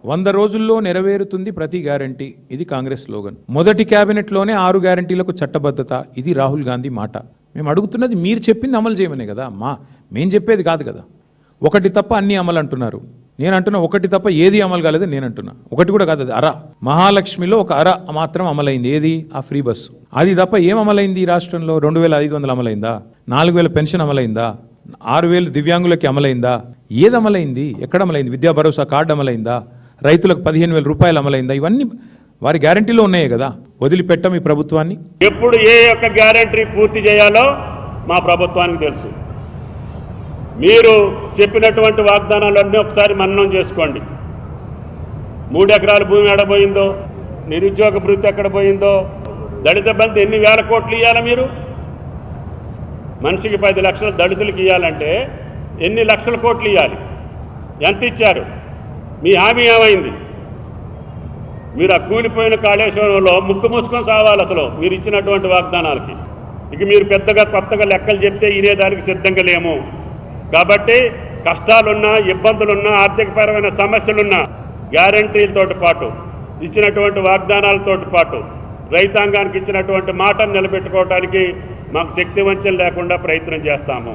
100 రోజుల్లో నెరవేరుతుంది ప్రతి గ్యారంటీ, ఇది కాంగ్రెస్ స్లోగన్. మొదటి క్యాబినెట్లోనే 6 గ్యారంటీలకు చట్టబద్ధత, ఇది రాహుల్ గాంధీ మాట. మేము అడుగుతున్నది మీరు చెప్పింది అమలు చేయమనే కదా, మేము చెప్పేది కాదు కదా. ఒకటి తప్ప అన్ని అమలు అంటున్నారు. నేను అంటున్నా ఒకటి తప్ప ఏది అమలు కాలేదని నేను అంటున్నా. ఒకటి కూడా కాదు, అది అర. మహాలక్ష్మిలో ఒక అర మాత్రం అమలైంది, ఏది? ఆ ఫ్రీ బస్సు. అది తప్ప ఏం అమలైంది ఈ రాష్ట్రంలో? 2500 అమలైందా? 4000 పెన్షన్ అమలైందా? 6000 దివ్యాంగులకి అమలైందా? ఏది అమలైంది? ఎక్కడ అమలైంది? విద్యా భరోసా కార్డు అమలైందా? రైతులకు 15,000 రూపాయలు అమలైందా? ఇవన్నీ వారి గ్యారంటీలో ఉన్నాయే కదా. వదిలిపెట్టం ఈ ప్రభుత్వాన్ని. ఎప్పుడు ఏ యొక్క గ్యారంటీ పూర్తి చేయాలో మా ప్రభుత్వానికి తెలుసు. మీరు చెప్పినటువంటి వాగ్దానాలన్నీ ఒకసారి మననం చేసుకోండి. 3 ఎకరాల భూమి ఎక్కడ పోయిందో, నిరుద్యోగ భృతి ఎక్కడ పోయిందో, దళిత బంధు ఎన్ని వేల కోట్లు ఇవ్వాలా? మీరు మనిషికి 10 లక్షల దళితులకు ఇవ్వాలంటే ఎన్ని లక్షల కోట్లు ఇవ్వాలి? ఎంత ఇచ్చారు? మీ హామీ ఏమైంది? మీరు ఆ కూలిపోయిన కాళేశ్వరంలో ముక్కు మూసుకొని సావాలి అసలు మీరు ఇచ్చినటువంటి వాగ్దానాలకి. ఇక మీరు పెద్దగా కొత్తగా లెక్కలు చెప్తే ఇనేదానికి సిద్ధంగా లేము. కాబట్టి కష్టాలున్నా, ఇబ్బందులున్నా, ఆర్థికపరమైన సమస్యలున్నా గ్యారంటీలతో పాటు ఇచ్చినటువంటి వాగ్దానాలతో పాటు రైతాంగానికి ఇచ్చినటువంటి మాటను నిలబెట్టుకోవడానికి మాకు శక్తి వంచన లేకుండా ప్రయత్నం చేస్తాము.